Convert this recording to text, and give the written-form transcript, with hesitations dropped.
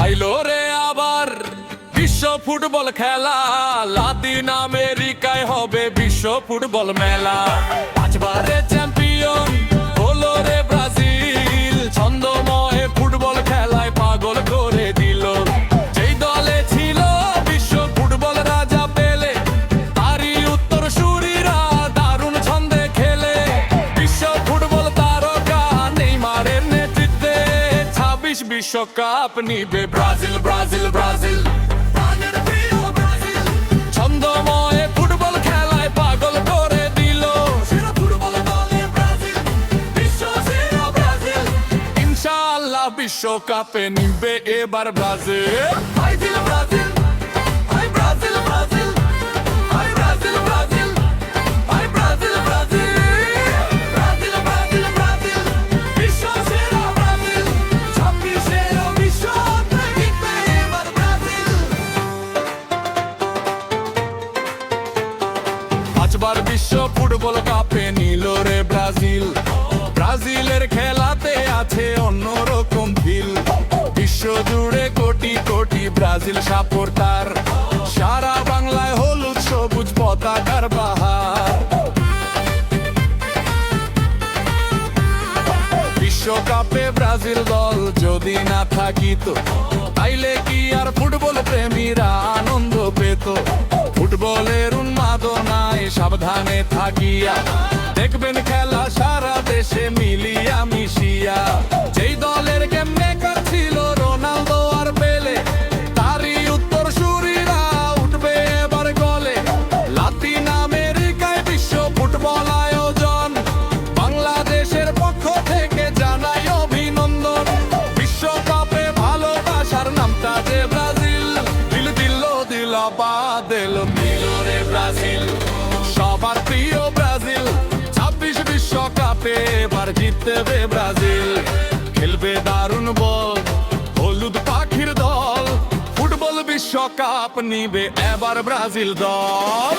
আইলো রে আবার বিশ্ব ফুটবল খেলা, লাতিন আমেরিকায় হবে বিশ্ব ফুটবল মেলা। 5 বারের চ্যাম্পিয়ন হলো রে ব্রাজিল, ছন্দময় ফুটবল খেলায় পাগল করে দিল। যেই দলে ছিল বিশ্ব ফুটবল রাজা পেলে, তারই উত্তরসূরিরা দারুণ ছন্দে খেলে। বিশ্ব ফুটবল তারকা নেইমারের নেতৃত্বে 26 বিশ্বকাপ নিবে ব্রাজিল, ব্রাজিল, ব্রাজিল। ছন্দময় ফুটবল খেলায় পাগল করে দিল। ইনশাআল্লাহ বিশ্বকাপে নিবে এবার ব্রাজিল। পাঁচবার বিশ্ব ফুটবল কাপে নিল রে ব্রাজিল। ব্রাজিলের খেলাতে আছে অন্যরকম ফিল। বিশ্ব জুড়ে কোটি কোটি ব্রাজিল সাপোর্টার, সারা বাংলায় হলুদ সবুজ পতাকার বাহার। বিশ্বকাপে ব্রাজিল দল যদি না থাকিত, তাইলে কি আর ফুটবল প্রেমীরা আনন্দ পেত? ফুটবলের উন্মাদনায় সাবধানে থাকিয়া দেখবেন খেলা সারা দেশে মিলিয়া মিশিয়া। যেই দলের গেম মেকার ছিল রোনালদো আর পেলে, তারই উত্তরসূরিরা উঠবে এবার গলে। লাতিন আমেরিকায় বিশ্ব ফুটবল আয়োজন, বাংলাদেশের পক্ষ থেকে জানাই অভিনন্দন। বিশ্বকাপে ভালোবাসার নামটা যে ব্রাজিল, দিল দিল দিলাবাদ এলো রে ব্রাজিল। সবার প্রিয় ব্রাজিল, 26 বিশ্বকাপে এবার জিতবে ব্রাজিল। খেলবে দারুণ বল হলুদ পাখির দল, ফুটবল বিশ্বকাপ নিবে এবার ব্রাজিল দল।